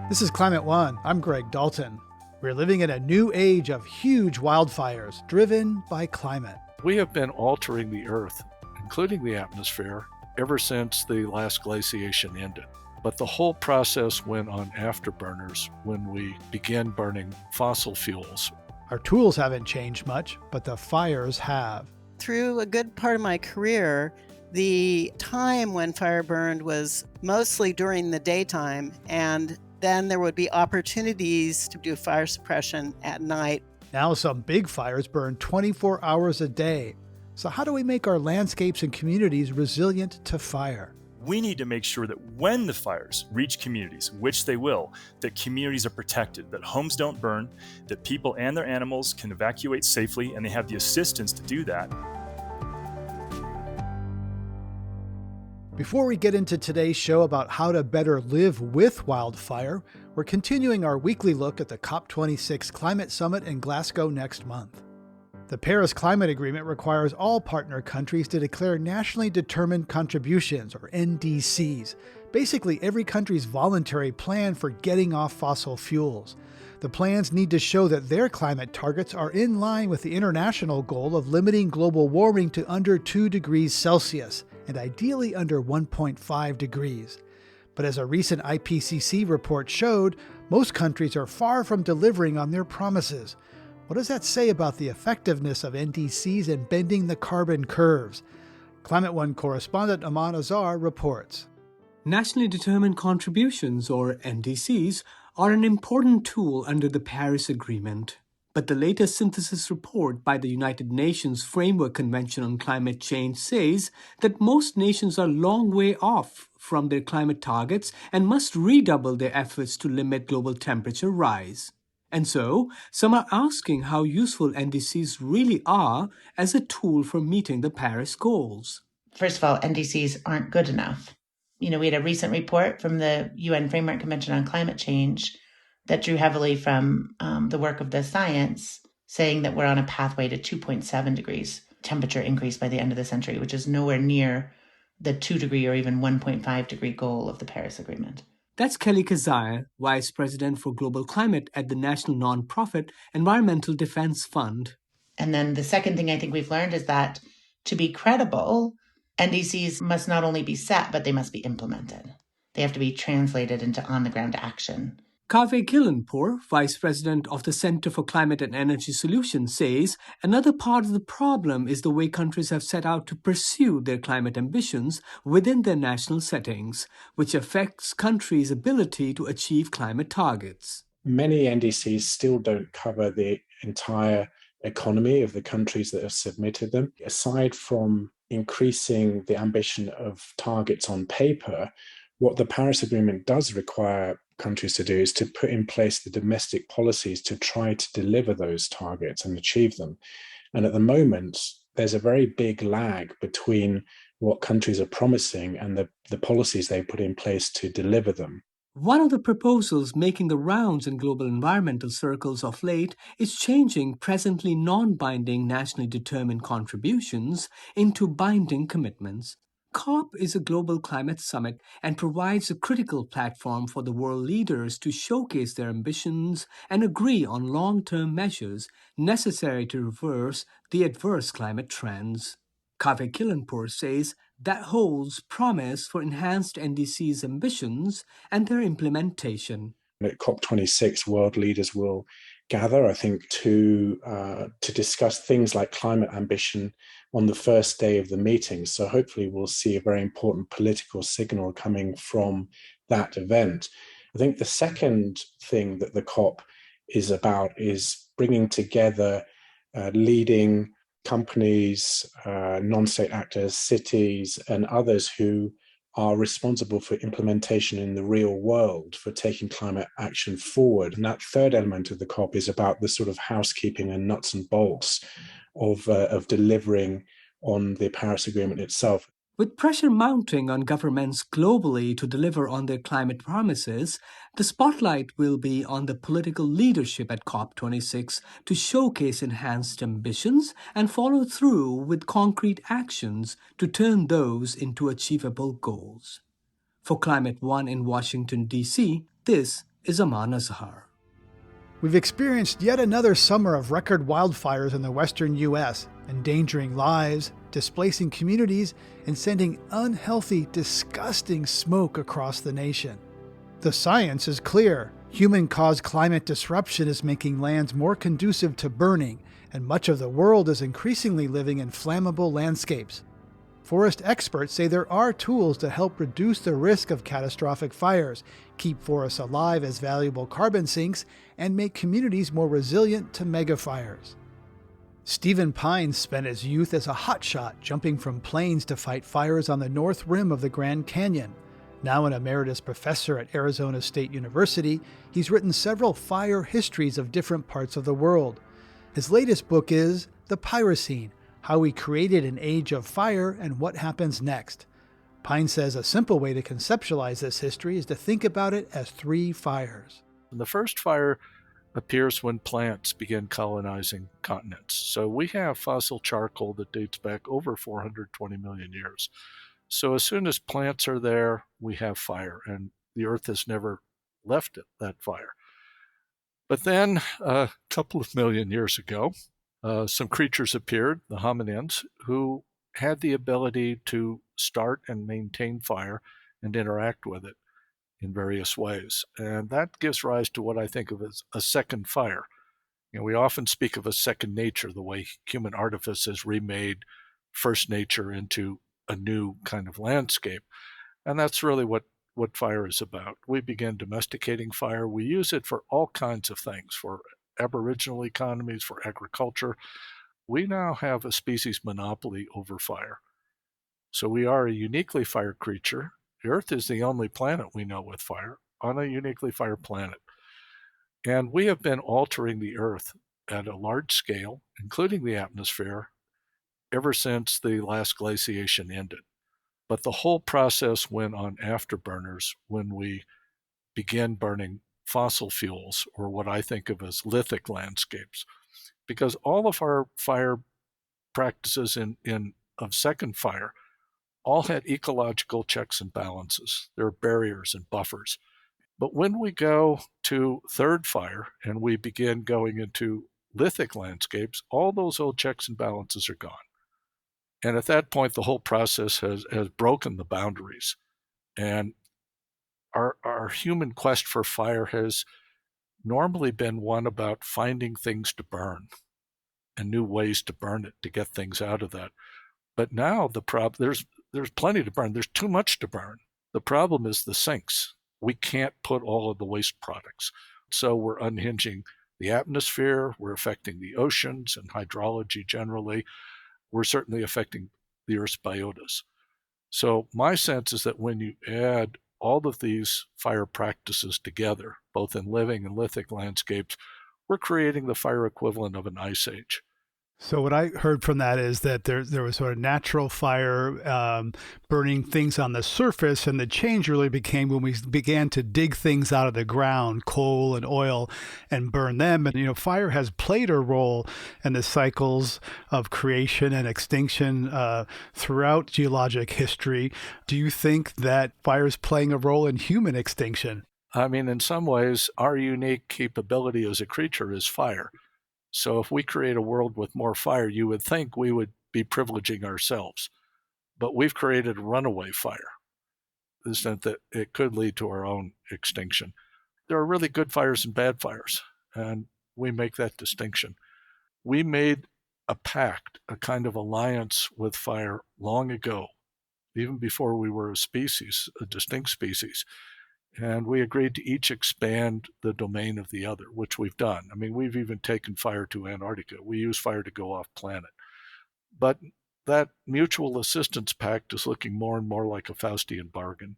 This is Climate One. I'm Greg Dalton. We're living in a new age of huge wildfires driven by climate. We have been altering the Earth, including the atmosphere, ever since the last glaciation ended. But the whole process went on afterburners when we began burning fossil fuels. Our tools haven't changed much, but the fires have. Through a good part of my career, the time when fire burned was mostly during the daytime, and then there would be opportunities to do fire suppression at night. Now some big fires burn 24 hours a day. So how do we make our landscapes and communities resilient to fire? We need to make sure that when the fires reach communities, which they will, that communities are protected, that homes don't burn, that people and their animals can evacuate safely, and they have the assistance to do that. Before we get into today's show about how to better live with wildfire, we're continuing our weekly look at the COP26 Climate Summit in Glasgow next month. The Paris Climate Agreement requires all partner countries to declare nationally determined contributions, or NDCs, basically every country's voluntary plan for getting off fossil fuels. The plans need to show that their climate targets are in line with the international goal of limiting global warming to under 2 degrees Celsius, and ideally under 1.5 degrees. But as a recent IPCC report showed, most countries are far from delivering on their promises. What does that say about the effectiveness of NDCs in bending the carbon curves? Climate One correspondent Aman Azar reports. Nationally determined contributions, or NDCs, are an important tool under the Paris Agreement. But the latest synthesis report by the United Nations Framework Convention on Climate Change says that most nations are a long way off from their climate targets and must redouble their efforts to limit global temperature rise. And so, some are asking how useful NDCs really are as a tool for meeting the Paris goals. First of all, NDCs aren't good enough. We had a recent report from the UN Framework Convention on Climate Change that drew heavily from the work of the science, saying that we're on a pathway to 2.7 degrees temperature increase by the end of the century, which is nowhere near the 2 degree or even 1.5 degree goal of the Paris Agreement. That's Kelly Kazire, Vice President for Global Climate at the national nonprofit Environmental Defense Fund. And then the second thing I think we've learned is that to be credible, NDCs must not only be set, but they must be implemented. They have to be translated into on-the-ground action. Kaveh Gillenpour, Vice President of the Center for Climate and Energy Solutions, says another part of the problem is the way countries have set out to pursue their climate ambitions within their national settings, which affects countries' ability to achieve climate targets. Many NDCs still don't cover the entire economy of the countries that have submitted them. Aside from increasing the ambition of targets on paper, what the Paris Agreement does require countries to do is to put in place the domestic policies to try to deliver those targets and achieve them. And at the moment, there's a very big lag between what countries are promising and the policies they put in place to deliver them. One of the proposals making the rounds in global environmental circles of late is changing presently non-binding nationally determined contributions into binding commitments. COP is a global climate summit and provides a critical platform for the world leaders to showcase their ambitions and agree on long-term measures necessary to reverse the adverse climate trends. Kaveh Gillenpour says that holds promise for enhanced NDC's ambitions and their implementation. At COP26, world leaders will gather, I think, to discuss things like climate ambition on the first day of the meeting. So hopefully we'll see a very important political signal coming from that event. I think the second thing that the COP is about is bringing together leading companies, non-state actors, cities, and others who are responsible for implementation in the real world, for taking climate action forward. And that third element of the COP is about the sort of housekeeping and nuts and bolts of delivering on the Paris Agreement itself. With pressure mounting on governments globally to deliver on their climate promises, the spotlight will be on the political leadership at COP26 to showcase enhanced ambitions and follow through with concrete actions to turn those into achievable goals. For Climate One in Washington, D.C., this is Aman Azhar. We've experienced yet another summer of record wildfires in the western U.S., endangering lives, displacing communities, and sending unhealthy, disgusting smoke across the nation. The science is clear. Human-caused climate disruption is making lands more conducive to burning, and much of the world is increasingly living in flammable landscapes. Forest experts say there are tools to help reduce the risk of catastrophic fires, keep forests alive as valuable carbon sinks, and make communities more resilient to megafires. Stephen Pyne spent his youth as a hotshot jumping from planes to fight fires on the north rim of the Grand Canyon. Now an emeritus professor at Arizona State University, he's written several fire histories of different parts of the world. His latest book is The Pyrocene: How We Created an Age of Fire and What Happens Next. Pyne says a simple way to conceptualize this history is to think about it as three fires. And the first fire appears when plants begin colonizing continents. So we have fossil charcoal that dates back over 420 million years. So as soon as plants are there, we have fire, and the earth has never left that fire. But then a couple of million years ago, some creatures appeared, the hominins, who had the ability to start and maintain fire and interact with it in various ways. And that gives rise to what I think of as a second fire. We often speak of a second nature, the way human artifice has remade first nature into a new kind of landscape. And that's really what fire is about. We began domesticating fire. We use it for all kinds of things, for aboriginal economies, for agriculture. We now have a species monopoly over fire. So we are a uniquely fire creature. The Earth is the only planet we know with fire on a uniquely fire planet. And we have been altering the Earth at a large scale, including the atmosphere, ever since the last glaciation ended. But the whole process went on afterburners when we began burning fossil fuels, or what I think of as lithic landscapes, because all of our fire practices of second fire all had ecological checks and balances. There are barriers and buffers. But when we go to third fire and we begin going into lithic landscapes, all those old checks and balances are gone. And at that point, the whole process has broken the boundaries. And our human quest for fire has normally been one about finding things to burn and new ways to burn it, to get things out of that. But now there's plenty to burn. There's too much to burn. The problem is the sinks. We can't put all of the waste products. So we're unhinging the atmosphere. We're affecting the oceans and hydrology generally. We're certainly affecting the Earth's biotas. So my sense is that when you add all of these fire practices together, both in living and lithic landscapes, we're creating the fire equivalent of an ice age. So what I heard from that is that there was sort of natural fire burning things on the surface, and the change really became when we began to dig things out of the ground, coal and oil, and burn them. And fire has played a role in the cycles of creation and extinction throughout geologic history. Do you think that fire is playing a role in human extinction? I mean, in some ways, our unique capability as a creature is fire. So if we create a world with more fire, you would think we would be privileging ourselves. But we've created a runaway fire, in the sense that it could lead to our own extinction. There are really good fires and bad fires, and we make that distinction. We made a pact, a kind of alliance with fire long ago, even before we were a species, a distinct species. And we agreed to each expand the domain of the other, which we've done. I mean, we've even taken fire to Antarctica. We use fire to go off planet. But that mutual assistance pact is looking more and more like a Faustian bargain.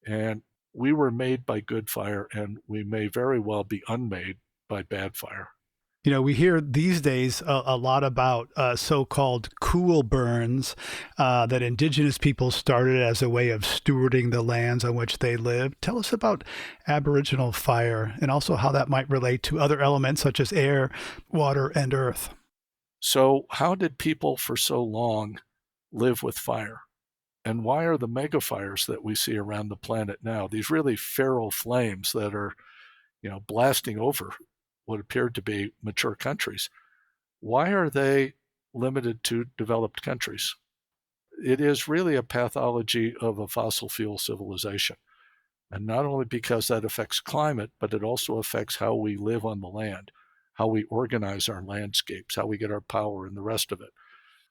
And we were made by good fire, and we may very well be unmade by bad fire. We hear these days a lot about so-called cool burns that indigenous people started as a way of stewarding the lands on which they live. Tell us about Aboriginal fire and also how that might relate to other elements such as air, water, and earth. So how did people for so long live with fire? And why are the megafires that we see around the planet now, these really feral flames that are blasting over what appeared to be mature countries. Why are they limited to developed countries? It is really a pathology of a fossil fuel civilization. And not only because that affects climate, but it also affects how we live on the land, how we organize our landscapes, how we get our power, and the rest of it.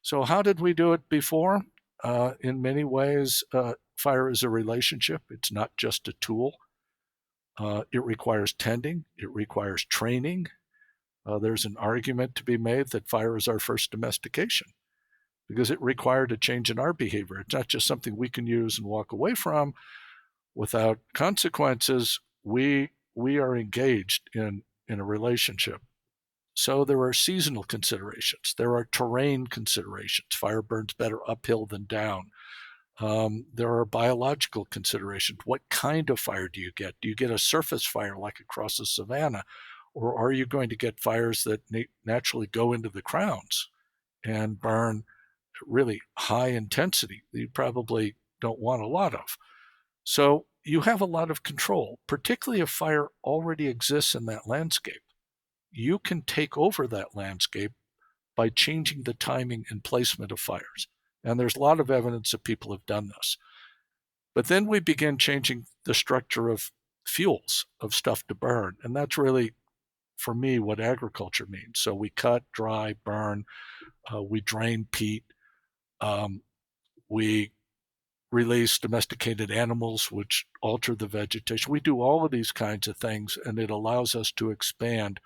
So, how did we do it before? In many ways, fire is a relationship. It's not just a tool. It requires tending, it requires training. There's an argument to be made that fire is our first domestication because it required a change in our behavior. It's not just something we can use and walk away from without consequences. We are engaged in a relationship. So there are seasonal considerations. There are terrain considerations. Fire burns better uphill than down. There are biological considerations. What kind of fire do you get? Do you get a surface fire like across the savanna? Or are you going to get fires that naturally go into the crowns and burn really high intensity that you probably don't want a lot of? So you have a lot of control, particularly if fire already exists in that landscape. You can take over that landscape by changing the timing and placement of fires. And there's a lot of evidence that people have done this. But then we begin changing the structure of fuels, of stuff to burn. And that's really, for me, what agriculture means. So we cut, dry, burn, we drain peat, we release domesticated animals, which alter the vegetation. We do all of these kinds of things, and it allows us to expand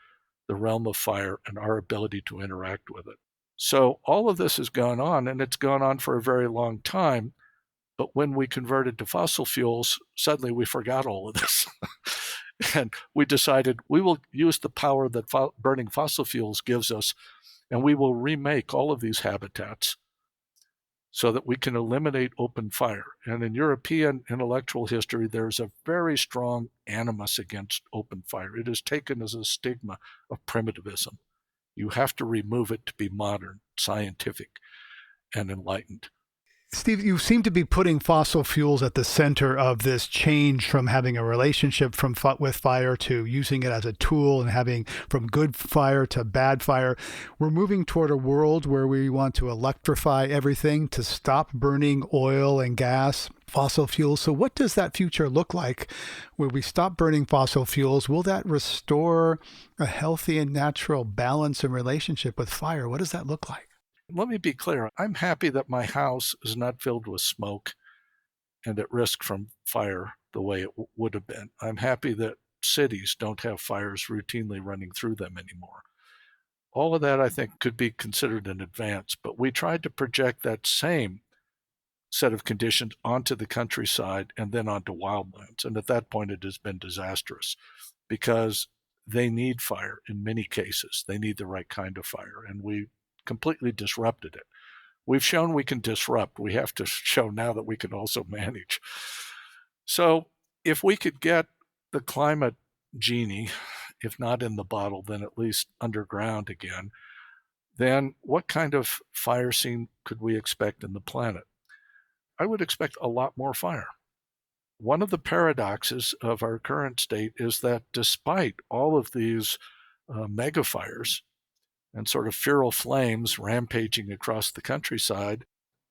the realm of fire and our ability to interact with it. So all of this has gone on, and it's gone on for a very long time. But when we converted to fossil fuels, suddenly we forgot all of this. And we decided we will use the power that burning fossil fuels gives us, and we will remake all of these habitats so that we can eliminate open fire. And in European intellectual history, there's a very strong animus against open fire. It is taken as a stigma of primitivism. You have to remove it to be modern, scientific, and enlightened. Steve, you seem to be putting fossil fuels at the center of this change from having a relationship with fire to using it as a tool and having from good fire to bad fire. We're moving toward a world where we want to electrify everything, to stop burning oil and gas, fossil fuels. So what does that future look like where we stop burning fossil fuels? Will that restore a healthy and natural balance and relationship with fire? What does that look like? Let me be clear. I'm happy that my house is not filled with smoke and at risk from fire the way it would have been. I'm happy that cities don't have fires routinely running through them anymore. All of that, I think, could be considered an advance, but we tried to project that same set of conditions onto the countryside and then onto wildlands. And at that point, it has been disastrous because they need fire in many cases. They need the right kind of fire, and we completely disrupted it. We've shown we can disrupt. We have to show now that we can also manage. So if we could get the climate genie, if not in the bottle, then at least underground again, then what kind of fire scene could we expect in the planet? I would expect a lot more fire. One of the paradoxes of our current state is that despite all of these megafires, and sort of feral flames rampaging across the countryside,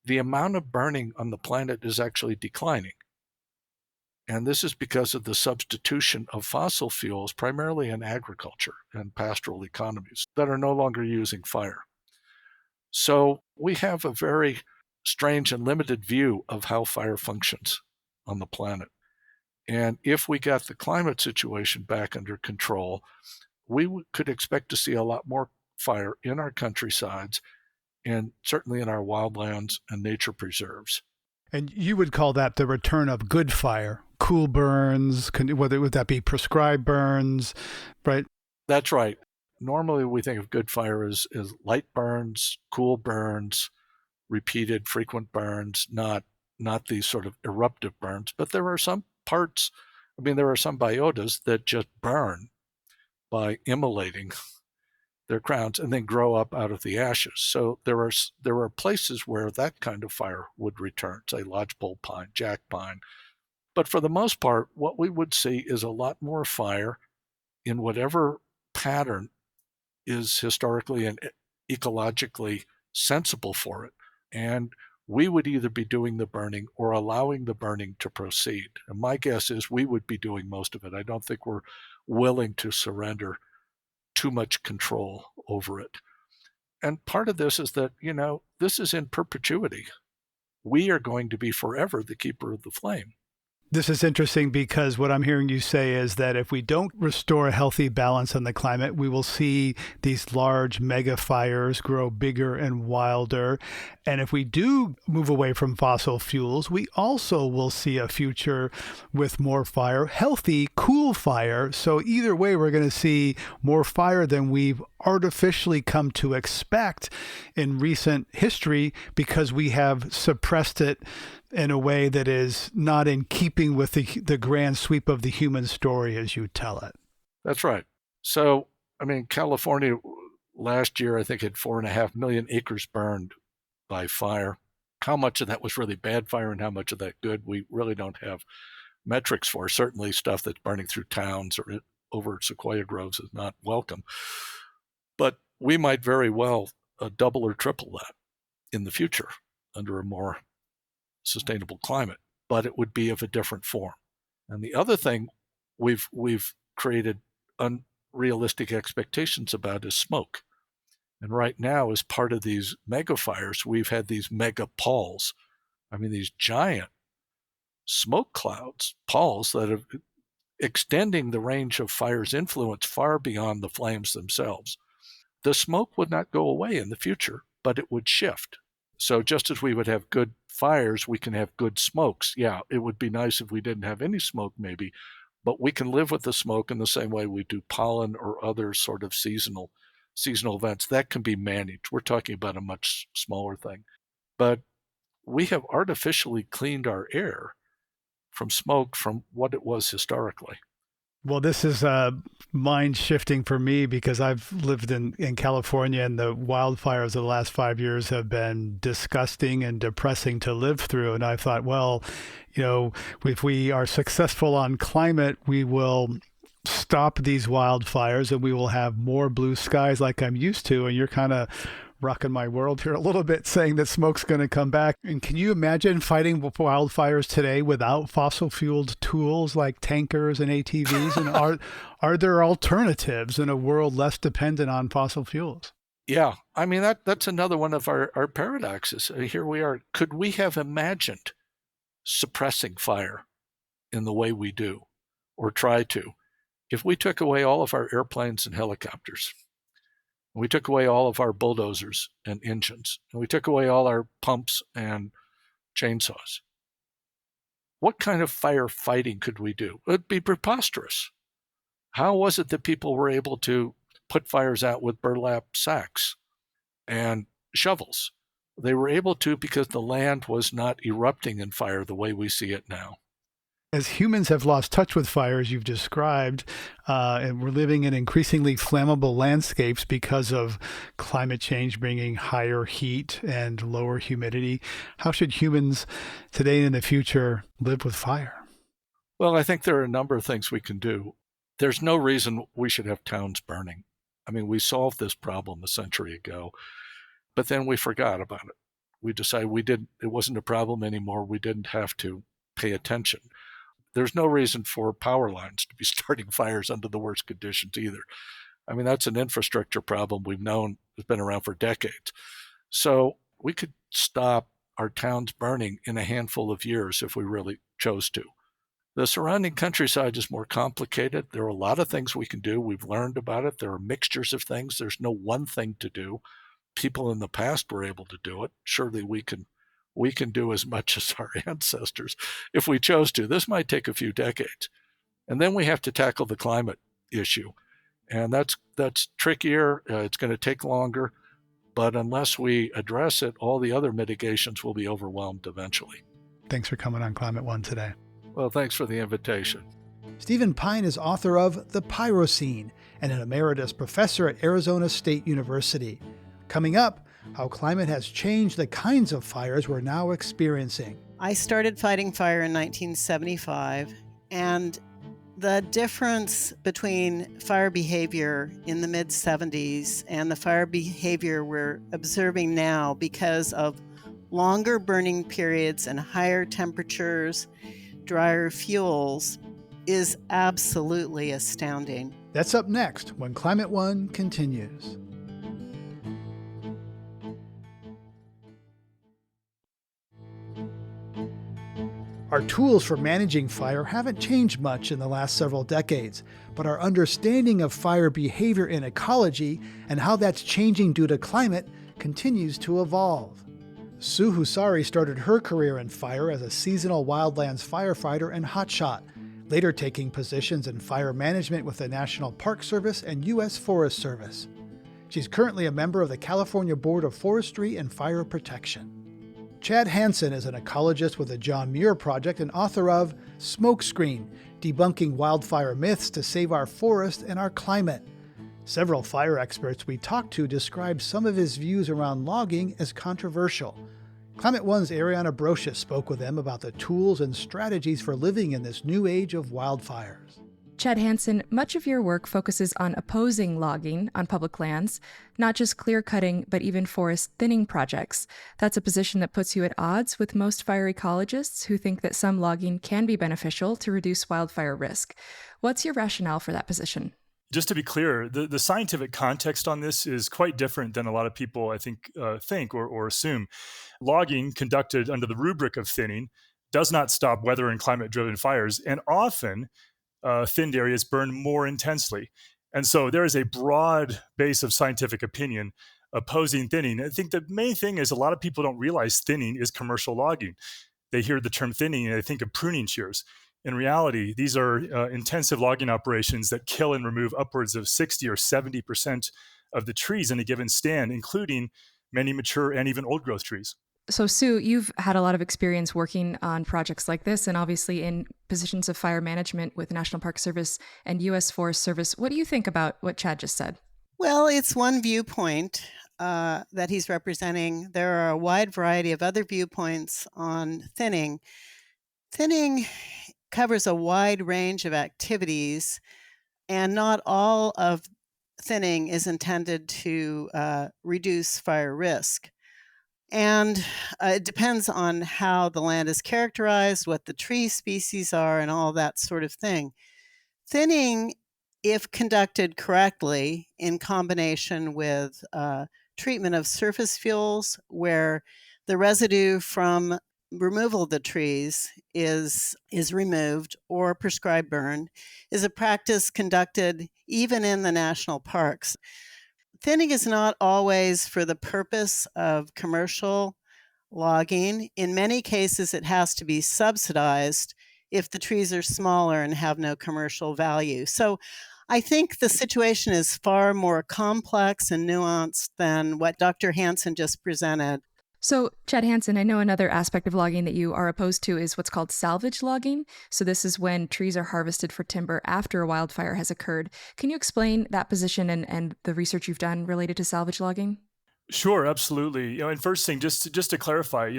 the amount of burning on the planet is actually declining. And this is because of the substitution of fossil fuels, primarily in agriculture and pastoral economies, that are no longer using fire. So we have a very strange and limited view of how fire functions on the planet. And if we got the climate situation back under control, we could expect to see a lot more fire in our countrysides and certainly in our wildlands and nature preserves. And you would call that the return of good fire, cool burns, would that be prescribed burns, right? That's right. Normally we think of good fire as light burns, cool burns, repeated frequent burns, not these sort of eruptive burns. But there are some parts, there are some biotas that just burn by immolating their crowns and then grow up out of the ashes. So there are places where that kind of fire would return, say lodgepole pine, jack pine. But for the most part, what we would see is a lot more fire in whatever pattern is historically and ecologically sensible for it. And we would either be doing the burning or allowing the burning to proceed. And my guess is we would be doing most of it. I don't think we're willing to surrender too much control over it. And part of this is that, this is in perpetuity. We are going to be forever the keeper of the flame. This is interesting because what I'm hearing you say is that if we don't restore a healthy balance on the climate, we will see these large mega fires grow bigger and wilder. And if we do move away from fossil fuels, we also will see a future with more fire, healthy, cool fire. So either way, we're going to see more fire than we've artificially come to expect in recent history because we have suppressed it in a way that is not in keeping with the grand sweep of the human story as you tell it. That's right. So, California last year, I think, had 4.5 million acres burned by fire. How much of that was really bad fire and how much of that good, we really don't have metrics for. Certainly stuff that's burning through towns or over sequoia groves is not welcome. But we might very well double or triple that in the future under a more sustainable climate, but it would be of a different form. And the other thing we've created unrealistic expectations about is smoke. And right now, as part of these megafires, we've had these mega palls. These giant smoke clouds, palls that are extending the range of fire's influence far beyond the flames themselves. The smoke would not go away in the future, but it would shift. So just as we would have good fires, we can have good smokes. Yeah, it would be nice if we didn't have any smoke maybe, but we can live with the smoke in the same way we do pollen or other sort of seasonal events. That can be managed. We're talking about a much smaller thing. But we have artificially cleaned our air from smoke from what it was historically. Well, this is mind shifting for me because I've lived in California, and the wildfires of the last 5 years have been disgusting and depressing to live through. And I thought, well, if we are successful on climate, we will stop these wildfires and we will have more blue skies like I'm used to. And you're kind of rocking my world here a little bit, saying that smoke's going to come back. And can you imagine fighting wildfires today without fossil fueled tools like tankers and ATVs? And are there alternatives in a world less dependent on fossil fuels? Yeah, that's another one of our paradoxes. Here we are. Could we have imagined suppressing fire in the way we do, or try to, if we took away all of our airplanes and helicopters? We took away all of our bulldozers and engines, and we took away all our pumps and chainsaws. What kind of firefighting could we do? It would be preposterous. How was it that people were able to put fires out with burlap sacks and shovels? They were able to because the land was not erupting in fire the way we see it now. As humans have lost touch with fire, as you've described, and we're living in increasingly flammable landscapes because of climate change bringing higher heat and lower humidity, how should humans today and in the future live with fire? Well, I think there are a number of things we can do. There's no reason we should have towns burning. We solved this problem a century ago, but then we forgot about it. We decided it wasn't a problem anymore. We didn't have to pay attention. There's no reason for power lines to be starting fires under the worst conditions either. That's an infrastructure problem we've known has been around for decades. So we could stop our towns burning in a handful of years if we really chose to. The surrounding countryside is more complicated. There are a lot of things we can do. We've learned about it. There are mixtures of things. There's no one thing to do. People in the past were able to do it. Surely we can do as much as our ancestors if we chose to. This might take a few decades. And then we have to tackle the climate issue. And that's trickier. It's going to take longer. But unless we address it, all the other mitigations will be overwhelmed eventually. Thanks for coming on Climate One today. Well, thanks for the invitation. Stephen Pyne is author of The Pyrocene and an emeritus professor at Arizona State University. Coming up, how climate has changed the kinds of fires we're now experiencing. I started fighting fire in 1975, and The difference between fire behavior in the mid-70s and the fire behavior we're observing now because of longer burning periods and higher temperatures, drier fuels, is absolutely astounding. That's up next when Climate One continues. Our tools for managing fire haven't changed much in the last several decades, but our understanding of fire behavior in ecology and how that's changing due to climate continues to evolve. Sue Husari started her career in fire as a seasonal wildlands firefighter and hotshot, later taking positions in fire management with the National Park Service and U.S. Forest Service. She's currently a member of the California Board of Forestry and Fire Protection. Chad Hansen is an ecologist with the John Muir Project and author of Smokescreen: Debunking Wildfire Myths to Save Our Forest and Our Climate. Several fire experts we talked to described some of his views around logging as controversial. Climate One's Ariana Brocious spoke with them about the tools and strategies for living in this new age of wildfires. Chad Hansen, much of your work focuses on opposing logging on public lands, not just clear-cutting, but even forest thinning projects. That's a position that puts you at odds with most fire ecologists who think that some logging can be beneficial to reduce wildfire risk. What's your rationale for that position? Just to be clear, the scientific context on this is quite different than a lot of people, I think or assume. Logging conducted under the rubric of thinning does not stop weather and climate-driven fires, and often thinned areas burn more intensely. And so there is a broad base of scientific opinion opposing thinning. I think the main thing is a lot of people don't realize thinning is commercial logging. They hear the term thinning and they think of pruning shears. In reality, these are intensive logging operations that kill and remove upwards of 60 or 70% of the trees in a given stand, including many mature and even old growth trees. So, Sue, you've had a lot of experience working on projects like this and obviously in positions of fire management with National Park Service and U.S. Forest Service. What do you think about what Chad just said? Well, it's one viewpoint that he's representing. There are a wide variety of other viewpoints on thinning. Thinning covers a wide range of activities, and not all of thinning is intended to reduce fire risk. And it depends on how the land is characterized, what the tree species are, and all that sort of thing. Thinning, if conducted correctly in combination with treatment of surface fuels, where the residue from removal of the trees is removed or prescribed burn, is a practice conducted even in the national parks. Thinning is not always for the purpose of commercial logging. In many cases, it has to be subsidized if the trees are smaller and have no commercial value. So I think the situation is far more complex and nuanced than what Dr. Hansen just presented. So, Chad Hansen, I know another aspect of logging that you are opposed to is what's called salvage logging. So this is when trees are harvested for timber after a wildfire has occurred. Can you explain that position and the research you've done related to salvage logging? Sure, absolutely. And first thing, just to clarify,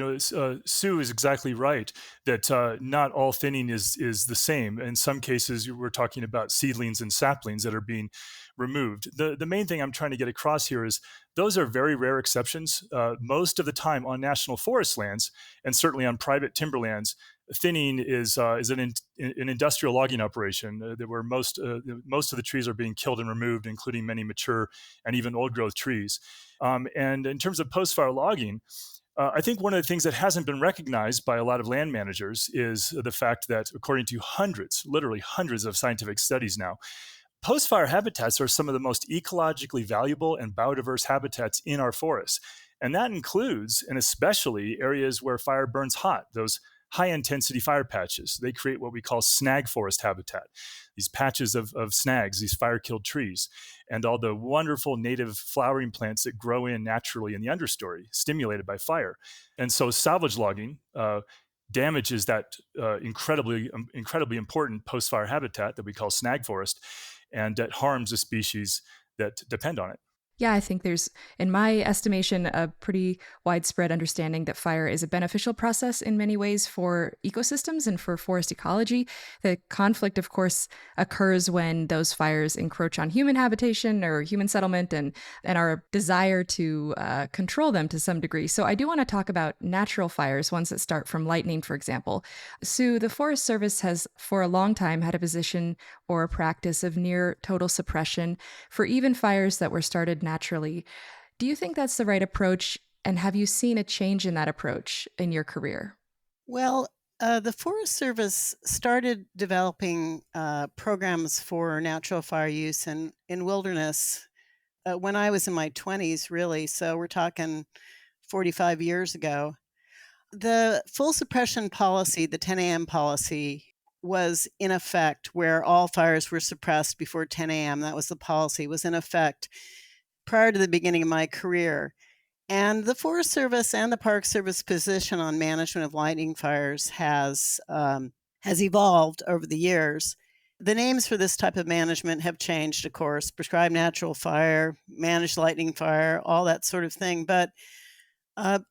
Sue is exactly right that not all thinning is the same. In some cases, we're talking about seedlings and saplings that are being removed. The main thing I'm trying to get across here is those are very rare exceptions. Most of the time on national forest lands, and certainly on private timberlands, thinning is an industrial logging operation where most of the trees are being killed and removed, including many mature and even old growth trees. And in terms of post-fire logging, I think one of the things that hasn't been recognized by a lot of land managers is the fact that according to literally hundreds of scientific studies now, post-fire habitats are some of the most ecologically valuable and biodiverse habitats in our forests. And that includes, and especially, areas where fire burns hot, those high-intensity fire patches. They create what we call snag forest habitat, these patches of snags, these fire-killed trees, and all the wonderful native flowering plants that grow in naturally in the understory, stimulated by fire. And so salvage logging damages that incredibly important post-fire habitat that we call snag forest, and that harms the species that depend on it. Yeah, I think there's, in my estimation, a pretty widespread understanding that fire is a beneficial process in many ways for ecosystems and for forest ecology. The conflict, of course, occurs when those fires encroach on human habitation or human settlement and our desire to control them to some degree. So I do want to talk about natural fires, ones that start from lightning, for example. Sue, the Forest Service has for a long time had a position or a practice of near total suppression for even fires that were started naturally. Do you think that's the right approach? And have you seen a change in that approach in your career? Well, the Forest Service started developing programs for natural fire use in wilderness when I was in my 20s, really. So we're talking 45 years ago. The full suppression policy, the 10 a.m. policy, was in effect where all fires were suppressed before 10 a.m. That was the policy, was in effect prior to the beginning of my career. And the Forest Service and the Park Service position on management of lightning fires has evolved over the years. The names for this type of management have changed, of course, prescribed natural fire, managed lightning fire, all that sort of thing. But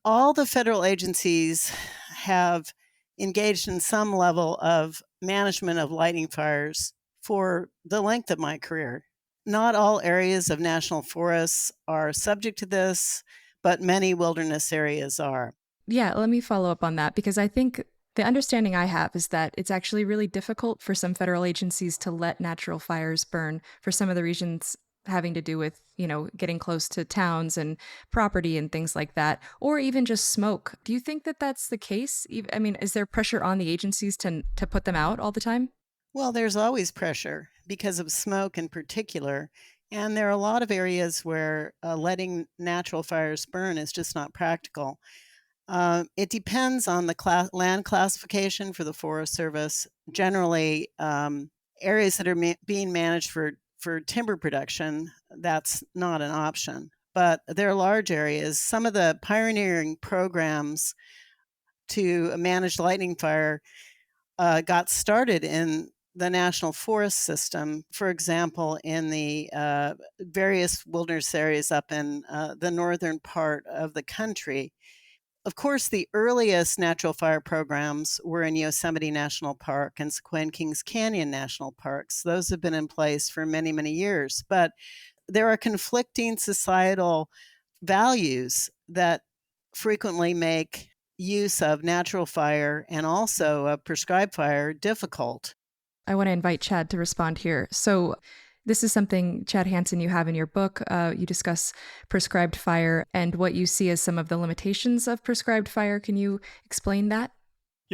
all the federal agencies have engaged in some level of management of lightning fires for the length of my career. Not all areas of national forests are subject to this, but many wilderness areas are. Yeah, let me follow up on that because I think the understanding I have is that it's actually really difficult for some federal agencies to let natural fires burn for some of the reasons having to do with, getting close to towns and property and things like that, or even just smoke. Do you think that that's the case? I mean, is there pressure on the agencies to put them out all the time? Well, there's always pressure because of smoke in particular. And there are a lot of areas where letting natural fires burn is just not practical. It depends on the land classification for the Forest Service. Generally, areas that are being managed for timber production, that's not an option. But there are large areas. Some of the pioneering programs to manage lightning fire got started in the national forest system, for example, in the various wilderness areas up in the northern part of the country. Of course, the earliest natural fire programs were in Yosemite National Park and Sequoia and Kings Canyon National Parks. Those have been in place for many, many years. But there are conflicting societal values that frequently make use of natural fire and also of prescribed fire difficult. I want to invite Chad to respond here. So, this is something, Chad Hansen, you have in your book. You discuss prescribed fire and what you see as some of the limitations of prescribed fire. Can you explain that?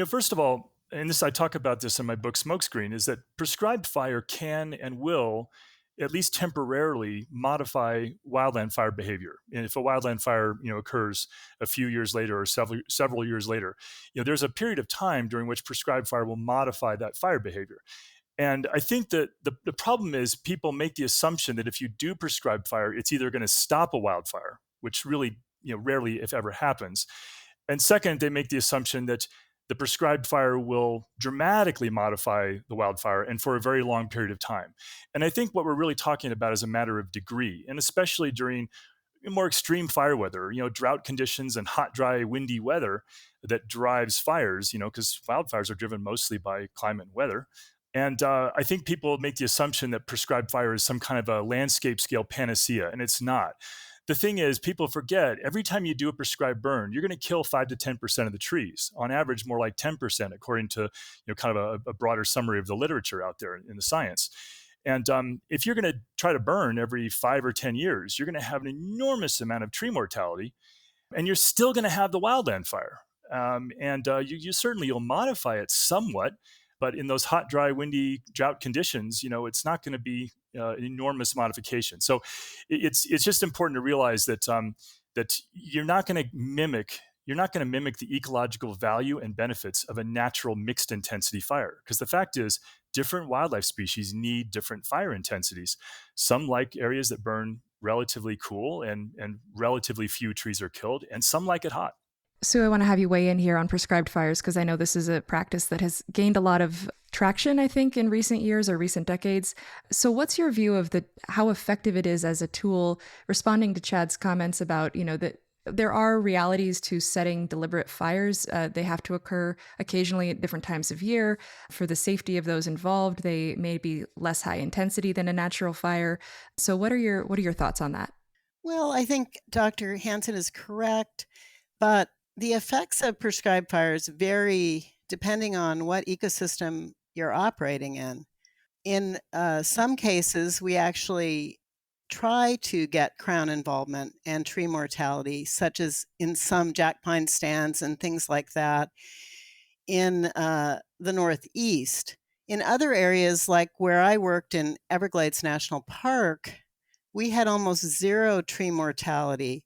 First of all, and I talk about this in my book, Smokescreen, is that prescribed fire can and will, at least temporarily, modify wildland fire behavior. And if a wildland fire, occurs a few years later or several years later, there's a period of time during which prescribed fire will modify that fire behavior. And I think that the problem is people make the assumption that if you do prescribed fire, it's either going to stop a wildfire, which really, rarely, if ever, happens. And second, they make the assumption that the prescribed fire will dramatically modify the wildfire and for a very long period of time. And I think what we're really talking about is a matter of degree, and especially during more extreme fire weather, drought conditions and hot, dry, windy weather that drives fires, because wildfires are driven mostly by climate and weather. And I think people make the assumption that prescribed fire is some kind of a landscape scale panacea, and it's not. The thing is, people forget every time you do a prescribed burn, you're going to kill 5 to 10% of the trees. On average, more like 10%, according to kind of a broader summary of the literature out there in the science. And if you're going to try to burn every 5 or 10 years, you're going to have an enormous amount of tree mortality, and you're still going to have the wildland fire. You'll modify it somewhat. But in those hot, dry, windy, drought conditions, it's not going to be an enormous modification. So it's just important to realize that that you're not going to mimic the ecological value and benefits of a natural mixed intensity fire. Because the fact is, different wildlife species need different fire intensities. Some like areas that burn relatively cool and relatively few trees are killed, and some like it hot. Sue, I want to have you weigh in here on prescribed fires because I know this is a practice that has gained a lot of traction, I think, in recent years or recent decades. So what's your view of how effective it is as a tool, responding to Chad's comments about, that there are realities to setting deliberate fires. They have to occur occasionally at different times of year. For the safety of those involved, they may be less high intensity than a natural fire. So what are your thoughts on that? Well, I think Dr. Hansen is correct, but the effects of prescribed fires vary depending on what ecosystem you're operating in. In some cases, we actually try to get crown involvement and tree mortality, such as in some jack pine stands and things like that in the Northeast. In other areas, like where I worked in Everglades National Park, we had almost zero tree mortality.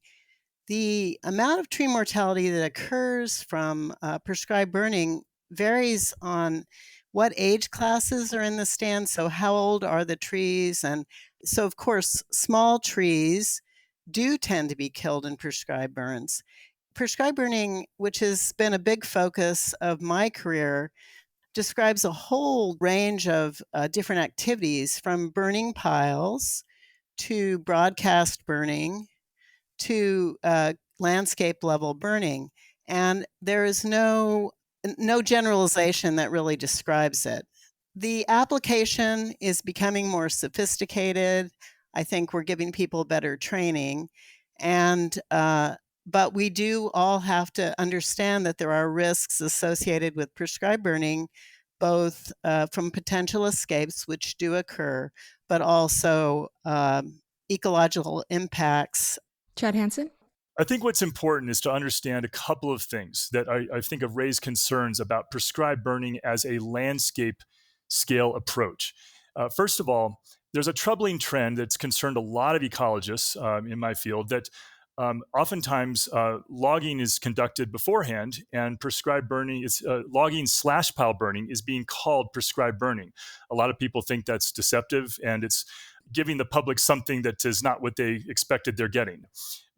The amount of tree mortality that occurs from prescribed burning varies on what age classes are in the stand. So, how old are the trees? And so, of course, small trees do tend to be killed in prescribed burns. Prescribed burning, which has been a big focus of my career, describes a whole range of different activities from burning piles to broadcast burning to landscape level burning. And there is no generalization that really describes it. The application is becoming more sophisticated. I think we're giving people better training. And but we do all have to understand that there are risks associated with prescribed burning, both from potential escapes, which do occur, but also ecological impacts. Chad Hansen? I think what's important is to understand a couple of things that I think have raised concerns about prescribed burning as a landscape scale approach. First of all, there's a troubling trend that's concerned a lot of ecologists in my field that oftentimes logging is conducted beforehand, and prescribed burning is logging / pile burning is being called prescribed burning. A lot of people think that's deceptive, and it's giving the public something that is not what they expected they're getting.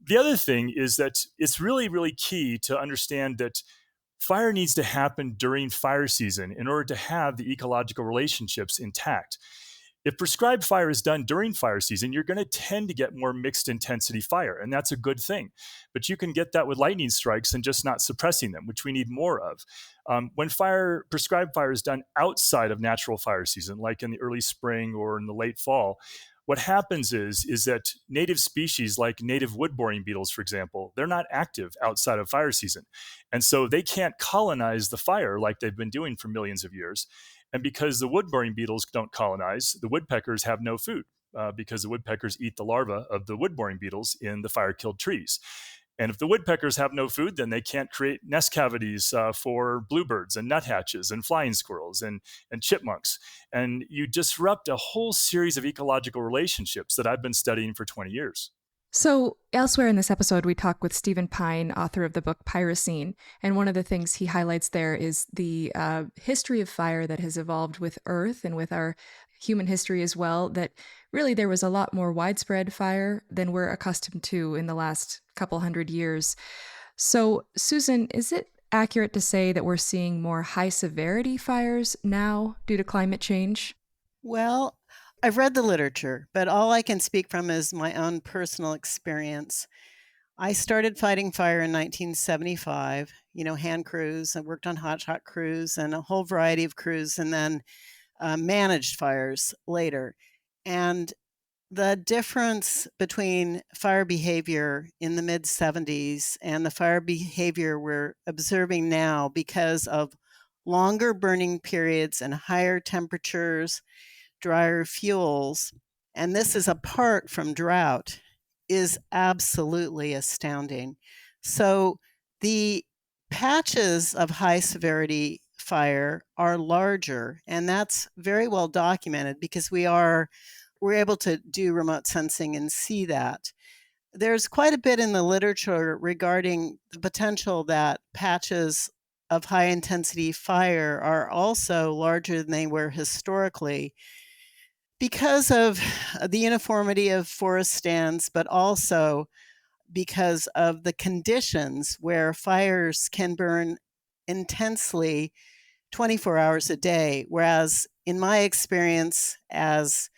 The other thing is that it's really, really key to understand that fire needs to happen during fire season in order to have the ecological relationships intact. If prescribed fire is done during fire season, you're going to tend to get more mixed intensity fire, and that's a good thing. But you can get that with lightning strikes and just not suppressing them, which we need more of. When prescribed fire is done outside of natural fire season, like in the early spring or in the late fall, what happens is that native species like native wood-boring beetles, for example, they're not active outside of fire season. And so they can't colonize the fire like they've been doing for millions of years. And because the wood-boring beetles don't colonize, the woodpeckers have no food because the woodpeckers eat the larvae of the wood-boring beetles in the fire-killed trees. And if the woodpeckers have no food, then they can't create nest cavities for bluebirds and nuthatches and flying squirrels and chipmunks. And you disrupt a whole series of ecological relationships that I've been studying for 20 years. So elsewhere in this episode, we talk with Stephen Pyne, author of the book Pyrocene. And one of the things he highlights there is the history of fire that has evolved with Earth and with our human history as well, that really there was a lot more widespread fire than we're accustomed to in the last couple hundred years. So, Susan, is it accurate to say that we're seeing more high severity fires now due to climate change? Well, I've read the literature, but all I can speak from is my own personal experience. I started fighting fire in 1975, hand crews. I worked on hotshot crews and a whole variety of crews, and then managed fires later. And the difference between fire behavior in the mid-70s and the fire behavior we're observing now because of longer burning periods and higher temperatures, drier fuels, and this is apart from drought, is absolutely astounding. So the patches of high severity fire are larger, and that's very well documented because we're able to do remote sensing and see that. There's quite a bit in the literature regarding the potential that patches of high intensity fire are also larger than they were historically because of the uniformity of forest stands, but also because of the conditions where fires can burn intensely 24 hours a day. Whereas in my experience as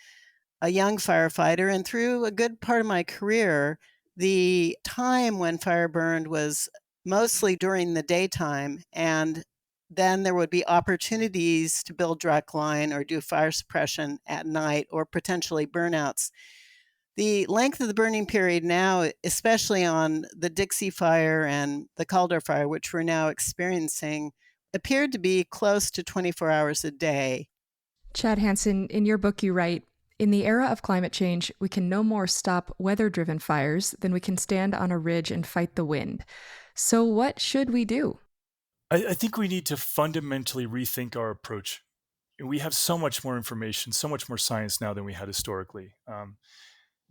a young firefighter and through a good part of my career, the time when fire burned was mostly during the daytime, and then there would be opportunities to build direct line or do fire suppression at night or potentially burnouts. The length of the burning period now, especially on the Dixie Fire and the Calder Fire, which we're now experiencing, appeared to be close to 24 hours a day. Chad Hansen, in your book you write, "In the era of climate change, we can no more stop weather-driven fires than we can stand on a ridge and fight the wind. So what should we do?" I think we need to fundamentally rethink our approach. We have so much more information, so much more science now than we had historically.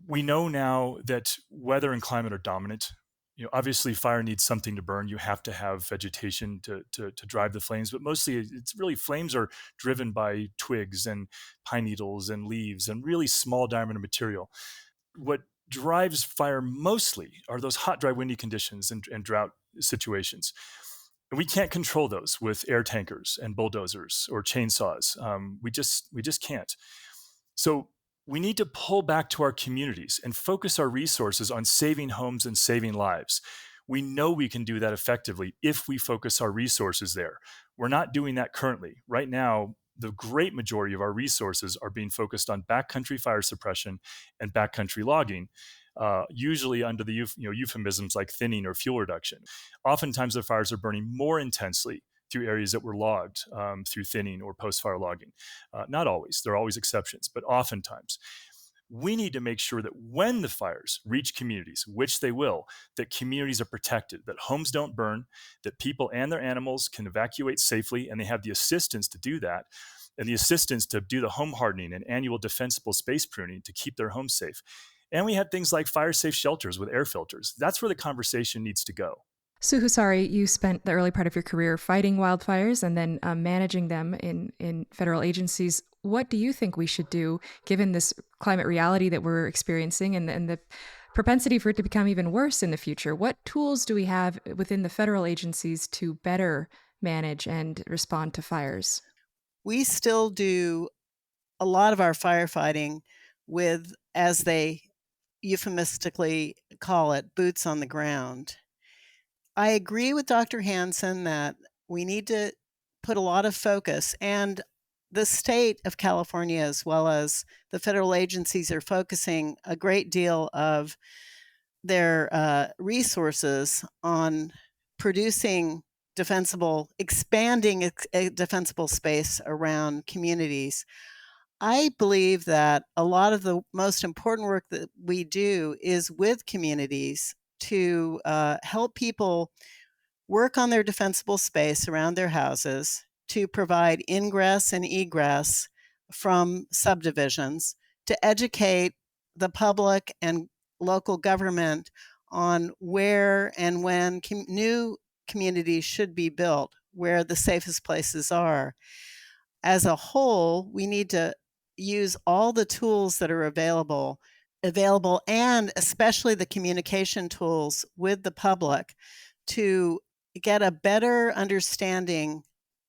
We know now that weather and climate are dominant. Obviously, fire needs something to burn. You have to have vegetation to drive the flames, but mostly it's really flames are driven by twigs and pine needles and leaves and really small diameter material. What drives fire mostly are those hot, dry, windy conditions and drought situations. And we can't control those with air tankers and bulldozers or chainsaws. We just can't. So we need to pull back to our communities and focus our resources on saving homes and saving lives. We know we can do that effectively if we focus our resources there. We're not doing that currently. Right now, the great majority of our resources are being focused on backcountry fire suppression and backcountry logging, usually under the euphemisms like thinning or fuel reduction. Oftentimes, the fires are burning more intensely through areas that were logged through thinning or post-fire logging. Not always. There are always exceptions, but oftentimes. We need to make sure that when the fires reach communities, which they will, that communities are protected, that homes don't burn, that people and their animals can evacuate safely, and they have the assistance to do that, and the assistance to do the home hardening and annual defensible space pruning to keep their homes safe. And we have things like fire-safe shelters with air filters. That's where the conversation needs to go. So Husari, you spent the early part of your career fighting wildfires and then managing them in federal agencies. What do you think we should do, given this climate reality that we're experiencing and the propensity for it to become even worse in the future? What tools do we have within the federal agencies to better manage and respond to fires? We still do a lot of our firefighting with, as they euphemistically call it, boots on the ground. I agree with Dr. Hansen that we need to put a lot of focus, and the state of California, as well as the federal agencies, are focusing a great deal of their resources on producing expanding defensible space around communities. I believe that a lot of the most important work that we do is with communities to help people work on their defensible space around their houses, to provide ingress and egress from subdivisions, to educate the public and local government on where and when new communities should be built, where the safest places are. As a whole, we need to use all the tools that are available, and especially the communication tools with the public to get a better understanding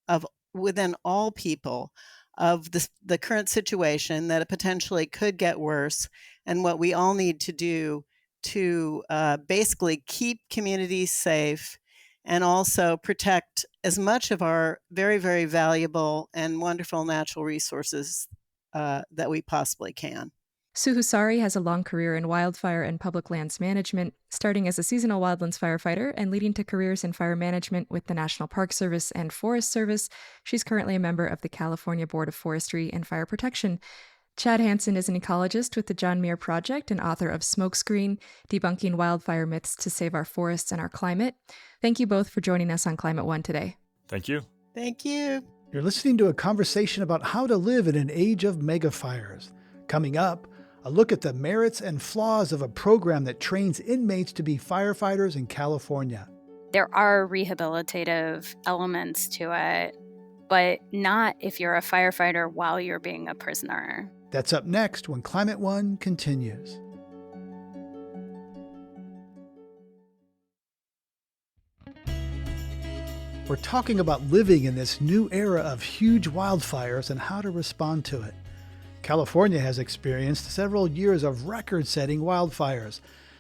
of, within all people, of the current situation, that it potentially could get worse, and what we all need to do to basically keep communities safe and also protect as much of our very, very valuable and wonderful natural resources that we possibly can. Sue Husari has a long career in wildfire and public lands management, starting as a seasonal wildlands firefighter and leading to careers in fire management with the National Park Service and Forest Service. She's currently a member of the California Board of Forestry and Fire Protection. Chad Hansen is an ecologist with the John Muir Project and author of Smokescreen: Debunking Wildfire Myths to Save Our Forests and Our Climate. Thank you both for joining us on Climate One today. Thank you. Thank you. You're listening to a conversation about how to live in an age of megafires. Coming up, a look at the merits and flaws of a program that trains inmates to be firefighters in California. There are rehabilitative elements to it, but not if you're a firefighter while you're being a prisoner. That's up next when Climate One continues. We're talking about living in this new era of huge wildfires and how to respond to it. California has experienced several years of record-setting wildfires.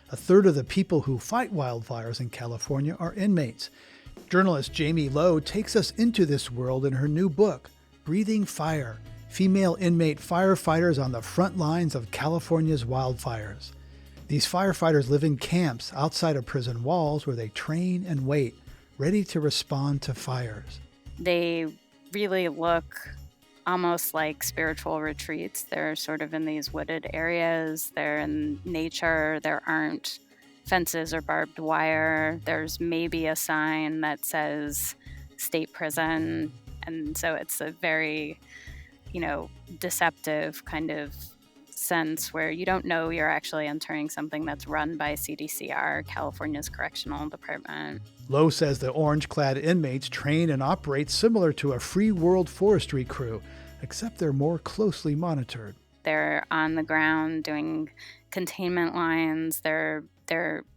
A third of the people who fight wildfires in California are inmates. Journalist Jamie Lowe takes us into this world in her new book, Breathing Fire: Female Inmate Firefighters on the Front Lines of California's Wildfires. These firefighters live in camps outside of prison walls where they train and wait, ready to respond to fires. They really look almost like spiritual retreats. They're sort of in these wooded areas. They're in nature. There aren't fences or barbed wire. There's maybe a sign that says state prison. And so it's a very, deceptive kind of sense where you don't know you're actually entering something that's run by CDCR, California's Correctional Department. Lowe says the orange-clad inmates train and operate similar to a free world forestry crew, except they're more closely monitored. They're on the ground doing containment lines. They're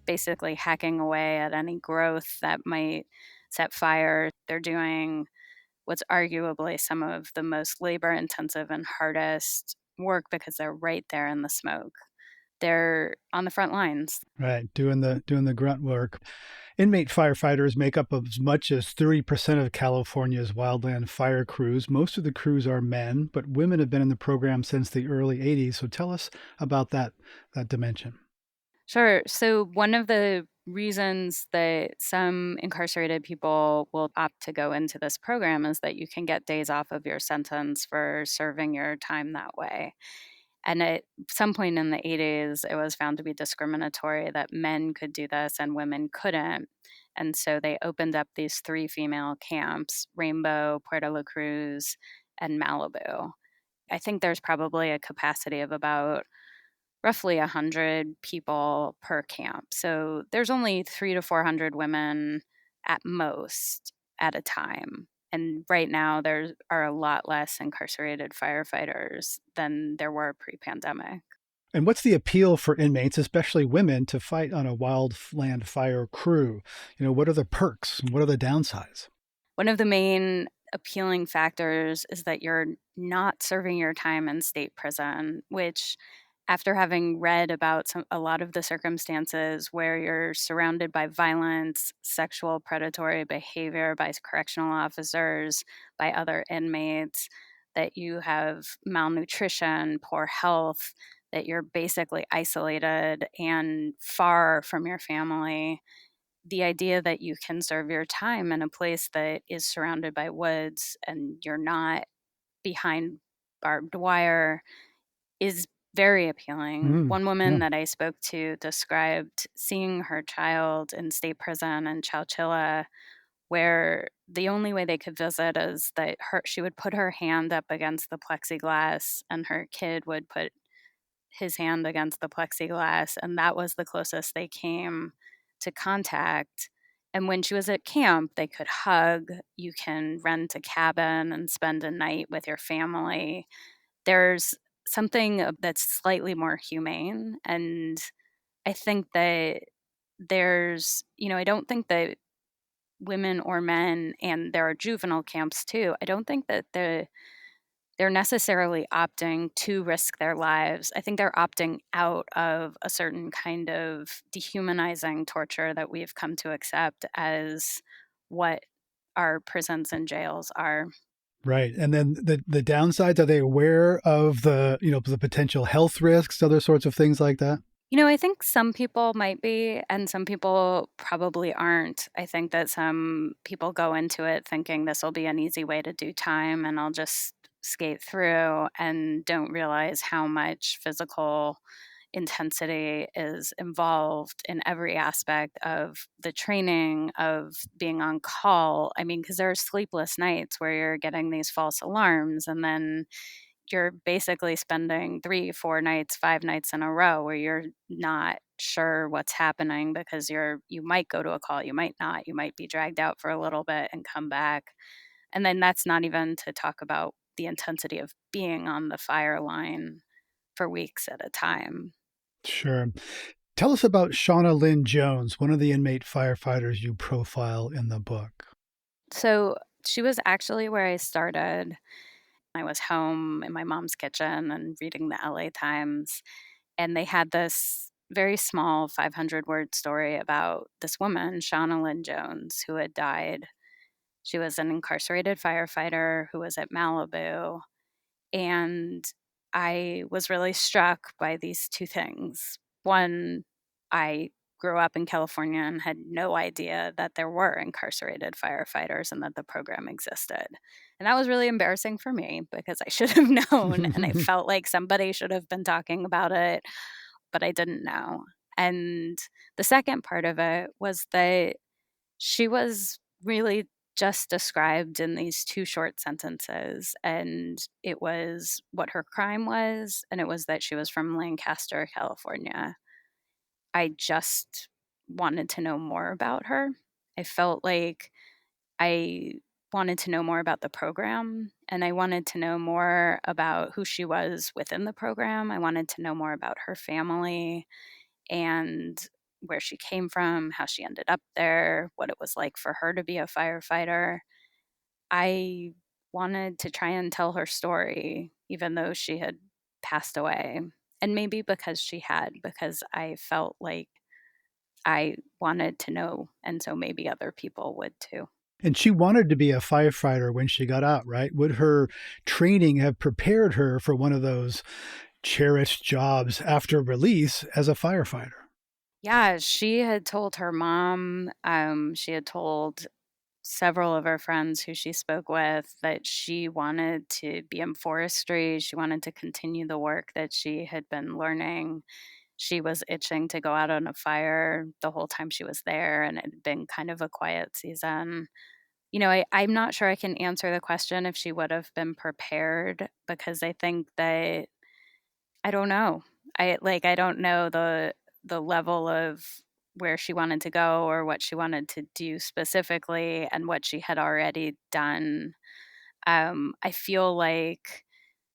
basically hacking away at any growth that might set fire. They're doing what's arguably some of the most labor-intensive and hardest work because they're right there in the smoke. They're on the front lines. Right, doing the grunt work. Inmate firefighters make up as much as 30% of California's wildland fire crews. Most of the crews are men, but women have been in the program since the early 80s. So tell us about that dimension. Sure. So one of the reasons that some incarcerated people will opt to go into this program is that you can get days off of your sentence for serving your time that way. And at some point in the 80s, it was found to be discriminatory that men could do this and women couldn't. And so they opened up these 3 female camps, Rainbow, Puerto La Cruz, and Malibu. I think there's probably a capacity of about roughly 100 people per camp. So there's only 300 to 400 women at most at a time. And right now, there are a lot less incarcerated firefighters than there were pre-pandemic. And what's the appeal for inmates, especially women, to fight on a wildland fire crew? What are the perks and what are the downsides? One of the main appealing factors is that you're not serving your time in state prison, which, after having read about a lot of the circumstances where you're surrounded by violence, sexual predatory behavior by correctional officers, by other inmates, that you have malnutrition, poor health, that you're basically isolated and far from your family, the idea that you can serve your time in a place that is surrounded by woods and you're not behind barbed wire is very appealing. One woman that I spoke to described seeing her child in state prison in Chowchilla, where the only way they could visit is that she would put her hand up against the plexiglass and her kid would put his hand against the plexiglass, and that was the closest they came to contact. And when she was at camp, they could hug. You can rent a cabin and spend a night with your family. There's something that's slightly more humane. And I think that I don't think that women or men, and there are juvenile camps too, I don't think that they're necessarily opting to risk their lives. I think they're opting out of a certain kind of dehumanizing torture that we've come to accept as what our prisons and jails are. Right. And then the downsides, are they aware of the potential health risks, other sorts of things like that? I think some people might be, and some people probably aren't. I think that some people go into it thinking this will be an easy way to do time and I'll just skate through, and don't realize how much physical intensity is involved in every aspect of the training, of being on call. I mean, because there are sleepless nights where you're getting these false alarms, and then you're basically spending 3, 4 nights, 5 nights in a row where you're not sure what's happening because you might go to a call, you might not, you might be dragged out for a little bit and come back. And then that's not even to talk about the intensity of being on the fire line for weeks at a time. Sure. Tell us about Shauna Lynn Jones, one of the inmate firefighters you profile in the book. So she was actually where I started. I was home in my mom's kitchen and reading the LA Times, and they had this very small 500-word story about this woman, Shauna Lynn Jones, who had died. She was an incarcerated firefighter who was at Malibu. And I was really struck by these two things. One, I grew up in California and had no idea that there were incarcerated firefighters and that the program existed. And that was really embarrassing for me because I should have known and I felt like somebody should have been talking about it, but I didn't know. And the second part of it was that she was really just described in these two short sentences. And it was what her crime was, and it was that she was from Lancaster, California. I just wanted to know more about her. I felt like I wanted to know more about the program, and I wanted to know more about who she was within the program. I wanted to know more about her family and where she came from, how she ended up there, what it was like for her to be a firefighter. I wanted to try and tell her story, even though she had passed away. And maybe because she had, because I felt like I wanted to know. And so maybe other people would too. And she wanted to be a firefighter when she got out, right? Would her training have prepared her for one of those cherished jobs after release as a firefighter? Yeah, she had told her mom, she had told several of her friends who she spoke with that she wanted to be in forestry. She wanted to continue the work that she had been learning. She was itching to go out on a fire the whole time she was there, and it had been kind of a quiet season. I'm not sure I can answer the question if she would have been prepared because I think that I don't know. I don't know the level of where she wanted to go or what she wanted to do specifically and what she had already done. I feel like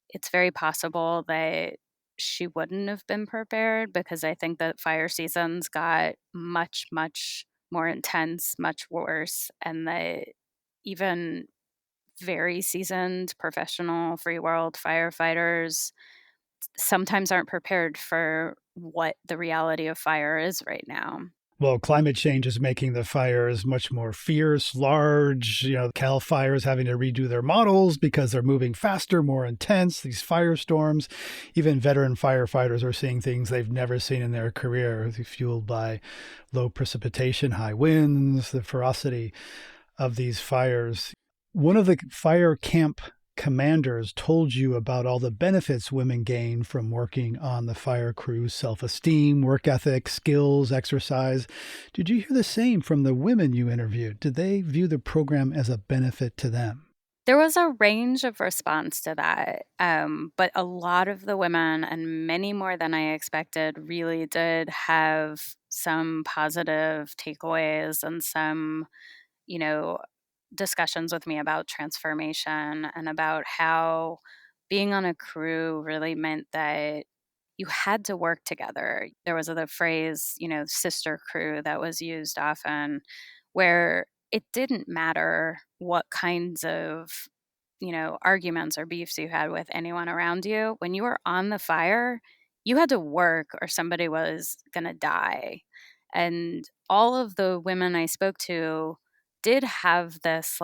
it's very possible that she wouldn't have been prepared because I think that fire seasons got much, much more intense, much worse, and that even very seasoned professional free world firefighters sometimes aren't prepared for what the reality of fire is right now. Well, climate change is making the fires much more fierce, large. Cal Fire's having to redo their models because they're moving faster, more intense, these firestorms. Even veteran firefighters are seeing things they've never seen in their career, fueled by low precipitation, high winds, the ferocity of these fires. One of the fire camp commanders told you about all the benefits women gain from working on the fire crew's self-esteem, work ethic, skills, exercise. Did you hear the same from the women you interviewed? Did they view the program as a benefit to them? There was a range of response to that, but a lot of the women, and many more than I expected, really did have some positive takeaways and some, you know, discussions with me about transformation and about how being on a crew really meant that you had to work together. There was the phrase, sister crew that was used often, where it didn't matter what kinds of, arguments or beefs you had with anyone around you. When you were on the fire, you had to work or somebody was going to die. And all of the women I spoke to did have this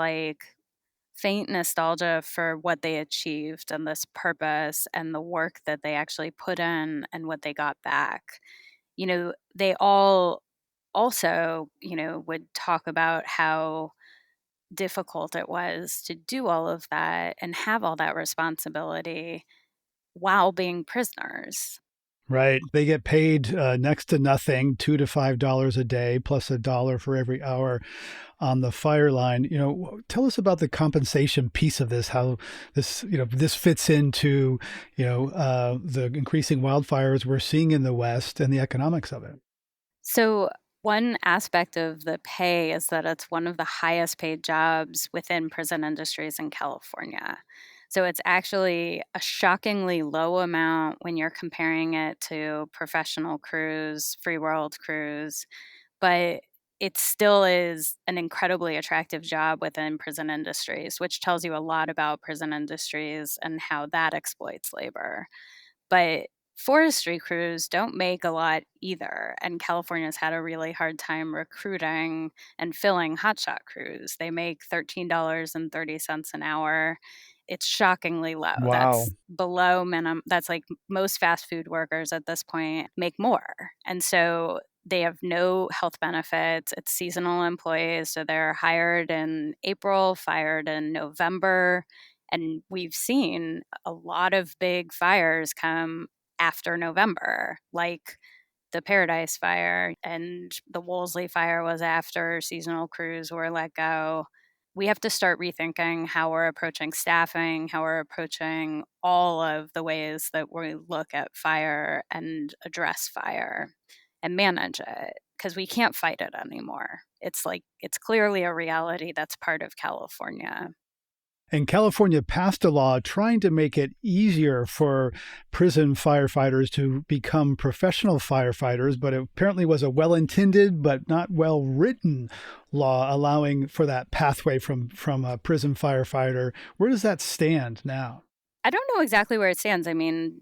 faint nostalgia for what they achieved and this purpose and the work that they actually put in and what they got back. They all also, would talk about how difficult it was to do all of that and have all that responsibility while being prisoners. Right. They get paid next to nothing, $2 to $5 a day, plus $1 for every hour on the fire line. Tell us about the compensation piece of this, how this fits into, the increasing wildfires we're seeing in the West and the economics of it. So one aspect of the pay is that it's one of the highest paid jobs within prison industries in California. So it's actually a shockingly low amount when you're comparing it to professional crews, free world crews, but it still is an incredibly attractive job within prison industries, which tells you a lot about prison industries and how that exploits labor. But forestry crews don't make a lot either. And California's had a really hard time recruiting and filling hotshot crews. They make $13.30 an hour. It's shockingly low. Wow. That's below minimum. That's like most fast food workers at this point make more. And so they have no health benefits. It's seasonal employees. So they're hired in April, fired in November. And we've seen a lot of big fires come after November, like the Paradise Fire, and the Wolseley Fire was after seasonal crews were let go. We have to start rethinking how we're approaching staffing, how we're approaching all of the ways that we look at fire and address fire and manage it, because we can't fight it anymore. It's clearly a reality that's part of California. And California passed a law trying to make it easier for prison firefighters to become professional firefighters, but it apparently was a well-intended but not well-written law allowing for that pathway from a prison firefighter. Where does that stand now? I don't know exactly where it stands. I mean,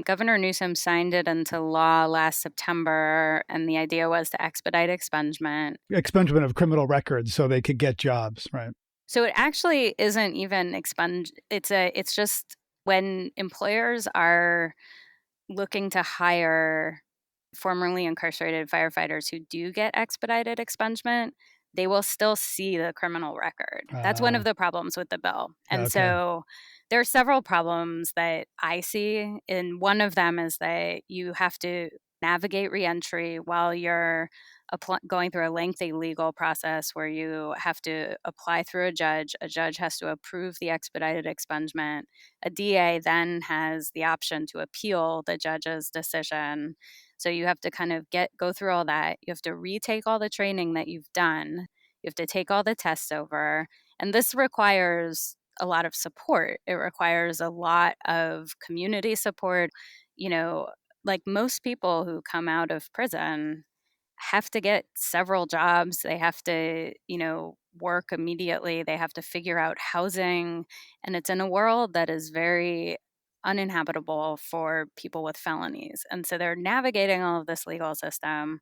Governor Newsom signed it into law last September, and the idea was to expedite expungement. Expungement of criminal records so they could get jobs, right? So it actually isn't even expunged. It's just when employers are looking to hire formerly incarcerated firefighters who do get expedited expungement, they will still see the criminal record. That's one of the problems with the bill. And so there are several problems that I see. And one of them is that you have to navigate reentry while you're going through a lengthy legal process where you have to apply through a judge. A judge has to approve the expedited expungement. A DA then has the option to appeal the judge's decision. So you have to kind of go through all that. You have to retake all the training that you've done. You have to take all the tests over. And this requires a lot of support. It requires a lot of community support. Like most people who come out of prison have to get several jobs. They have to, work immediately. They have to figure out housing. And it's in a world that is very uninhabitable for people with felonies. And so they're navigating all of this legal system.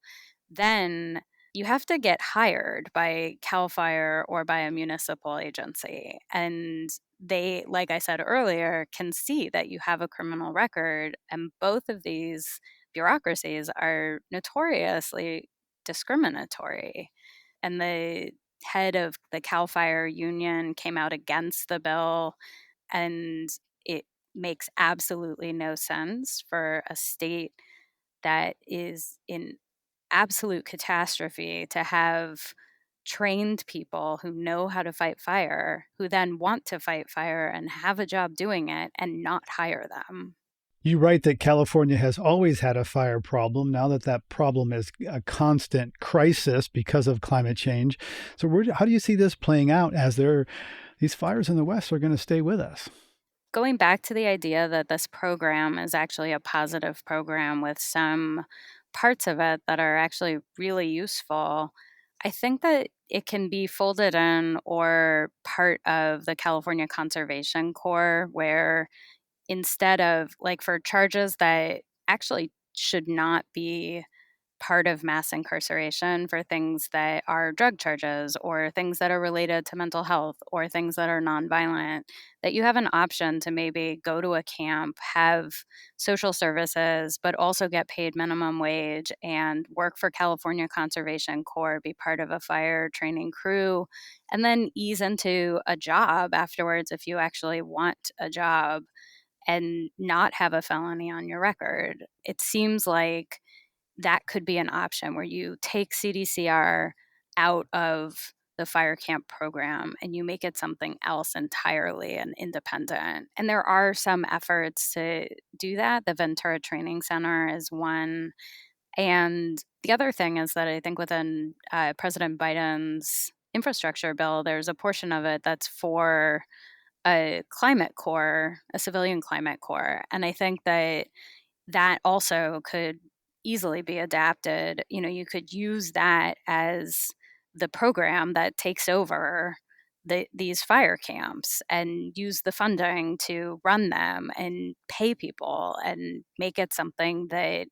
Then you have to get hired by CAL FIRE or by a municipal agency. And they, like I said earlier, can see that you have a criminal record. And both of these bureaucracies are notoriously discriminatory. And the head of the CAL FIRE union came out against the bill, and it makes absolutely no sense for a state that is in absolute catastrophe to have trained people who know how to fight fire, who then want to fight fire and have a job doing it, and not hire them. You write that California has always had a fire problem. Now that problem is a constant crisis because of climate change. So how do you see this playing out as these fires in the West are going to stay with us? Going back to the idea that this program is actually a positive program with some parts of it that are actually really useful, I think that it can be folded in or part of the California Conservation Corps, where instead of, like, for charges that actually should not be part of mass incarceration, for things that are drug charges or things that are related to mental health or things that are nonviolent, that you have an option to maybe go to a camp, have social services, but also get paid minimum wage and work for California Conservation Corps, be part of a fire training crew, and then ease into a job afterwards if you actually want a job and not have a felony on your record. It seems like that could be an option where you take CDCR out of the fire camp program and you make it something else entirely and independent. And there are some efforts to do that. The Ventura Training Center is one. And the other thing is that I think within President Biden's infrastructure bill, there's a portion of it that's for a climate corps, a civilian climate corps. And I think that also could easily be adapted. You could use that as the program that takes over these fire camps and use the funding to run them and pay people and make it something that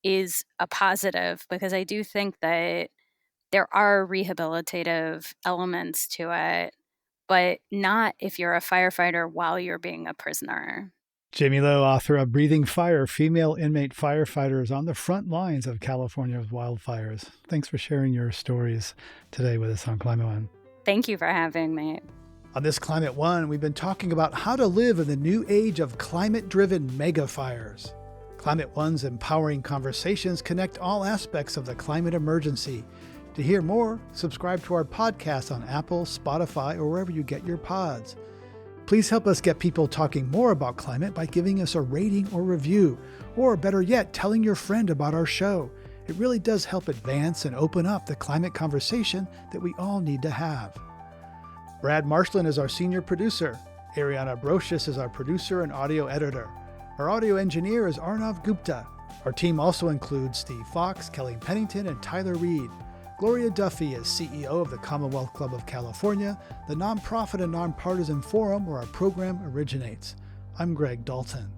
is a positive, because I do think that there are rehabilitative elements to it, but not if you're a firefighter while you're being a prisoner. Jamie Lowe, author of Breathing Fire, Female Inmate Firefighters on the Front Lines of California's Wildfires. Thanks for sharing your stories today with us on Climate One. Thank you for having me. On this Climate One, we've been talking about how to live in the new age of climate-driven megafires. Climate One's empowering conversations connect all aspects of the climate emergency. To hear more, subscribe to our podcast on Apple, Spotify, or wherever you get your pods. Please help us get people talking more about climate by giving us a rating or review, or better yet, telling your friend about our show. It really does help advance and open up the climate conversation that we all need to have. Brad Marshland is our senior producer. Ariana Brocious is our producer and audio editor. Our audio engineer is Arnav Gupta. Our team also includes Steve Fox, Kelly Pennington, and Tyler Reed. Gloria Duffy is CEO of the Commonwealth Club of California, the nonprofit and nonpartisan forum where our program originates. I'm Greg Dalton.